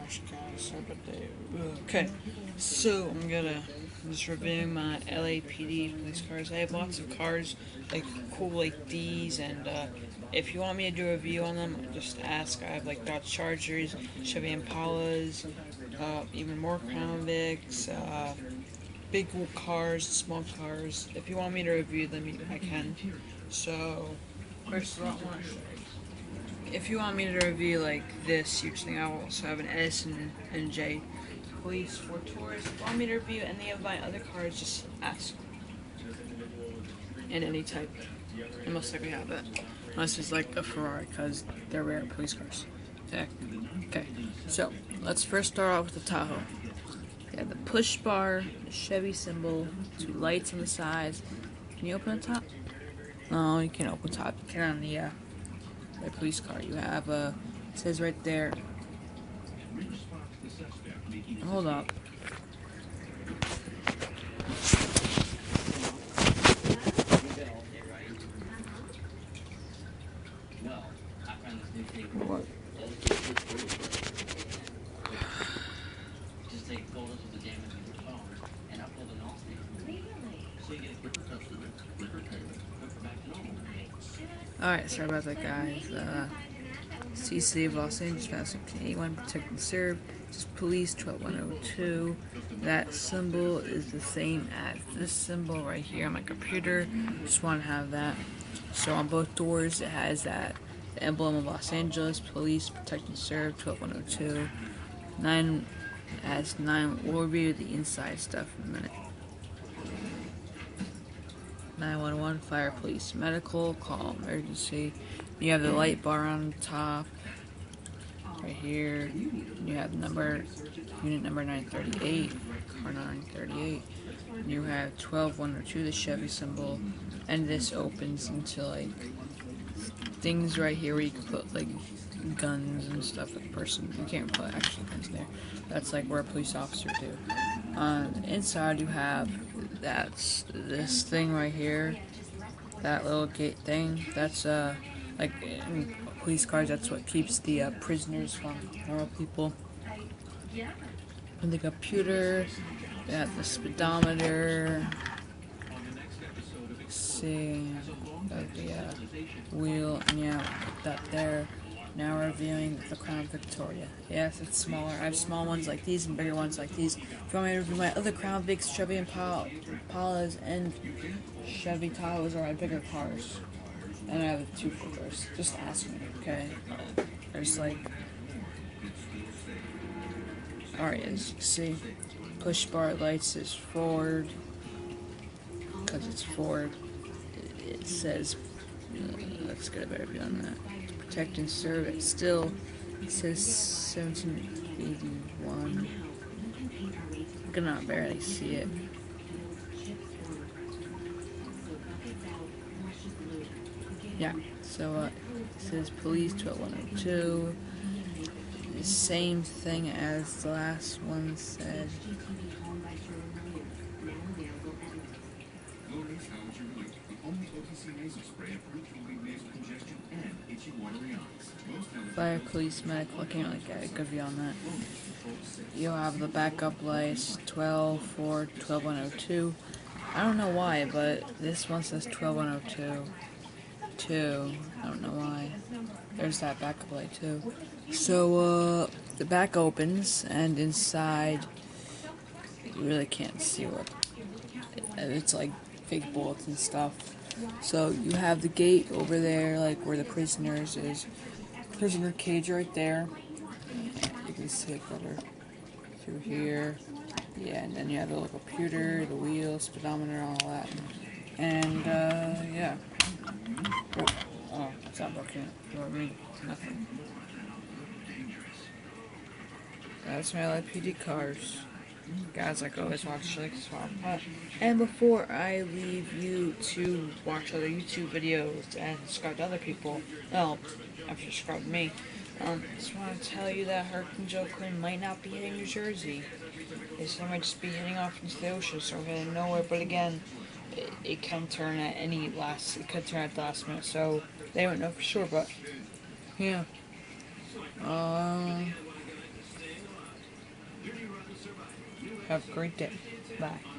gosh, guys, sorry about that. Okay, so I'm gonna just reviewing my LAPD police cars. I have lots of cars, like cool like these, and if you want me to do a review on them, just ask. I have like Dodge Chargers, Chevy Impalas, even more Crown Vics, big cars, small cars. If you want me to review them, I can. So, first of all, I want to show you. If you want me to review like this huge thing, I also have an Edison NJ Police for tourists. If you want me to review any of my other cars, just ask. In any type. And most likely have it. Unless it's like a Ferrari, because they're rare police cars. Okay, so let's first start off with the Tahoe. You have the push bar, the Chevy symbol, two lights on the sides. Can you open the top? No, you can't open the top. You can on the police car. You have it says right there. Hold up. What? Just take photos of the damage in your phone and upload an all so you get a quicker estimate, quicker payment, quicker back to normal. Alright, sorry about that, guys. CC of Los Angeles, Fast 81, Protect and Serve, just Police 12102. That symbol is the same as this symbol right here on my computer. Just want to have that. So on both doors, it has that the emblem of Los Angeles, Police, Protect and Serve 12102. 9 has 9. We'll review the inside stuff in a minute. 911, fire, police, medical, call emergency. You have the light bar on top, right here. You have unit number 938, car 938. You have 12102, the Chevy symbol, and this opens into like things right here where you can put like guns and stuff with a person. You can't put actually guns there. That's like where a police officer do. On the inside you have this thing right here, that little gate thing. That's like in police cars, that's what keeps the prisoners from normal people. And the computer, you have the speedometer. Let's see, got the wheel, and yeah, put that there. Now we're reviewing the Crown Victoria. Yes, it's smaller. I have small ones like these and bigger ones like these. If you want me to review my other Crown Vics, Chevy Impalas, and Chevy Tahoes are my bigger cars. And I have 2 footers. Just ask me, okay? There's like... Alright, as you can see, push bar lights is Ford. Because it's Ford. It says... let's get a better view on that. Protect and serve. It still says 1781. I cannot barely see it. Yeah, so it says police 12102. The same thing as the last one said. Fire, police, medical. I can't really get a good view on that. You'll have the backup lights 12, 4, 12102. I don't know why, but this one says 12102. 2. I don't know why. There's that backup light too. So the back opens, and inside you really can't see what it's like, fake bullets and stuff. So you have the gate over there, like where the prisoners is. Prisoner cage right there. You can see it better through here. Yeah, and then you have the little computer, the wheel, speedometer, all that. And yeah. Oh, it's not broken. Nothing. That's my LAPD cars. Guys, like always, watch, like, swap, and before I leave you to watch other YouTube videos and subscribe to other people, well, after you subscribe to me, just want to tell you that Hurricane Joe Quinn might not be hitting New Jersey. It might just be heading off into the ocean, so we're heading nowhere. But again, it can turn at the last minute, so they don't know for sure. But yeah, Have a great day. Bye.